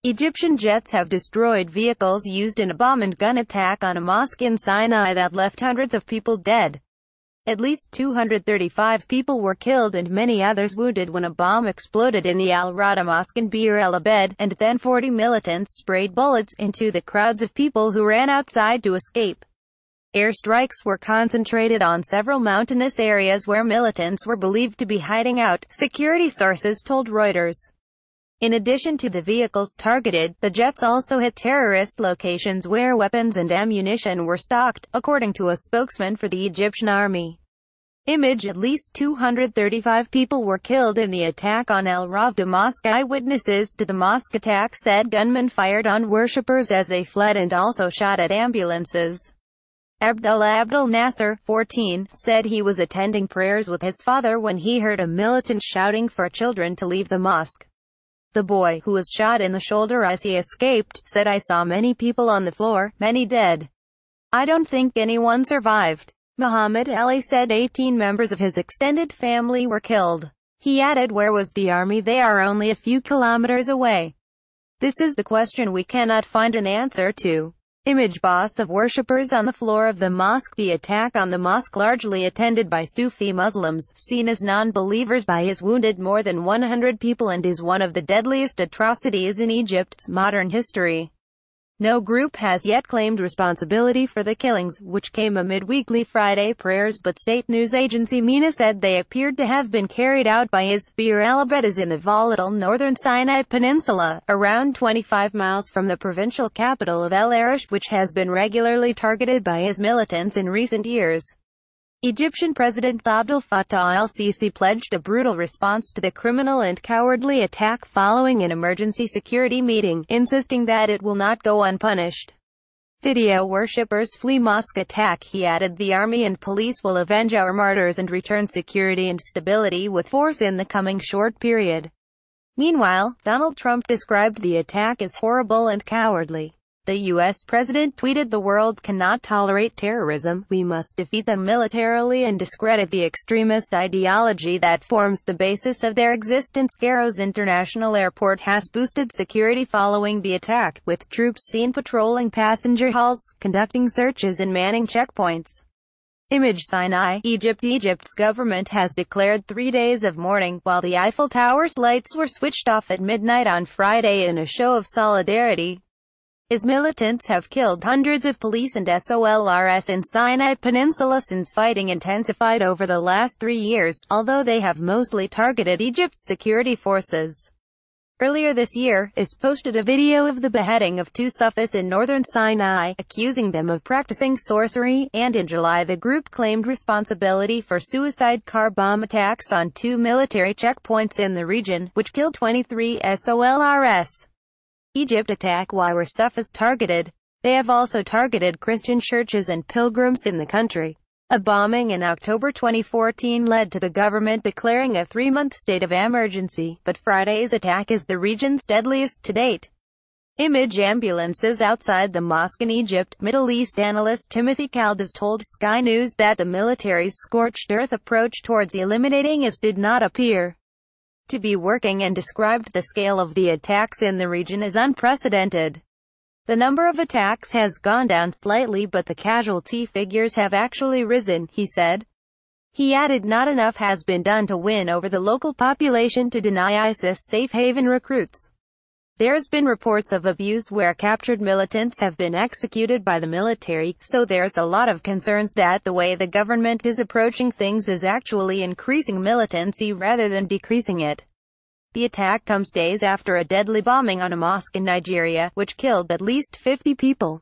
Egyptian jets have destroyed vehicles used in a bomb-and-gun attack on a mosque in Sinai that left hundreds of people dead. At least 235 people were killed and many others wounded when a bomb exploded in the Al-Rada Mosque in Bir El Abed, and then 40 militants sprayed bullets into the crowds of people who ran outside to escape. Airstrikes were concentrated on several mountainous areas where militants were believed to be hiding out, security sources told Reuters. In addition to the vehicles targeted, the jets also hit terrorist locations where weapons and ammunition were stocked, according to a spokesman for the Egyptian army. Image: at least 235 people were killed in the attack on Al Rawda Mosque. Eyewitnesses to the mosque attack said gunmen fired on worshippers as they fled and also shot at ambulances. Abdullah Abdel Nasser, 14, said he was attending prayers with his father when he heard a militant shouting for children to leave the mosque. The boy, who was shot in the shoulder as he escaped, said, "I saw many people on the floor, many dead. I don't think anyone survived." Muhammad Ali said 18 members of his extended family were killed. He added, "Where was the army? They are only a few kilometers away. This is the question we cannot find an answer to." Image: boss of worshippers on the floor of the mosque. The attack on the mosque, largely attended by Sufi Muslims, seen as non-believers, has wounded more than 100 people and is one of the deadliest atrocities in Egypt's modern history. No group has yet claimed responsibility for the killings, which came amid weekly Friday prayers, but state news agency MENA said they appeared to have been carried out by IS. Bir El Abed is in the volatile northern Sinai Peninsula, around 25 miles from the provincial capital of El Arish, which has been regularly targeted by IS militants in recent years. Egyptian President Abdel Fattah el-Sisi pledged a brutal response to the criminal and cowardly attack following an emergency security meeting, insisting that it will not go unpunished. Video: worshippers flee mosque attack. He added, "The army and police will avenge our martyrs and return security and stability with force in the coming short period." Meanwhile, Donald Trump described the attack as horrible and cowardly. The U.S. president tweeted, "The world cannot tolerate terrorism. We must defeat them militarily and discredit the extremist ideology that forms the basis of their existence." Cairo's International Airport has boosted security following the attack, with troops seen patrolling passenger halls, conducting searches and manning checkpoints. Image: Sinai, Egypt. Egypt's government has declared 3 days of mourning, while the Eiffel Tower's lights were switched off at midnight on Friday in a show of solidarity. IS militants have killed hundreds of police and soldiers in Sinai Peninsula since fighting intensified over the last 3 years, although they have mostly targeted Egypt's security forces. Earlier this year, IS posted a video of the beheading of 2 Sufis in northern Sinai, accusing them of practicing sorcery, and in July the group claimed responsibility for suicide car bomb attacks on 2 military checkpoints in the region, which killed 23 soldiers. Egypt attack. Why were Sufis targeted? They have also targeted Christian churches and pilgrims in the country. A bombing in October 2014 led to the government declaring a 3-month state of emergency, but Friday's attack is the region's deadliest to date. Image: ambulances outside the mosque in Egypt. Middle East analyst Timothy Caldas told Sky News that the military's scorched earth approach towards eliminating IS did not appear to be working, and described the scale of the attacks in the region as unprecedented. The number of attacks has gone down slightly, but the casualty figures have actually risen, he said. He added, "Not enough has been done to win over the local population to deny ISIS safe haven recruits. There's been reports of abuse where captured militants have been executed by the military, so there's a lot of concerns that the way the government is approaching things is actually increasing militancy rather than decreasing it." The attack comes days after a deadly bombing on a mosque in Nigeria, which killed at least 50 people.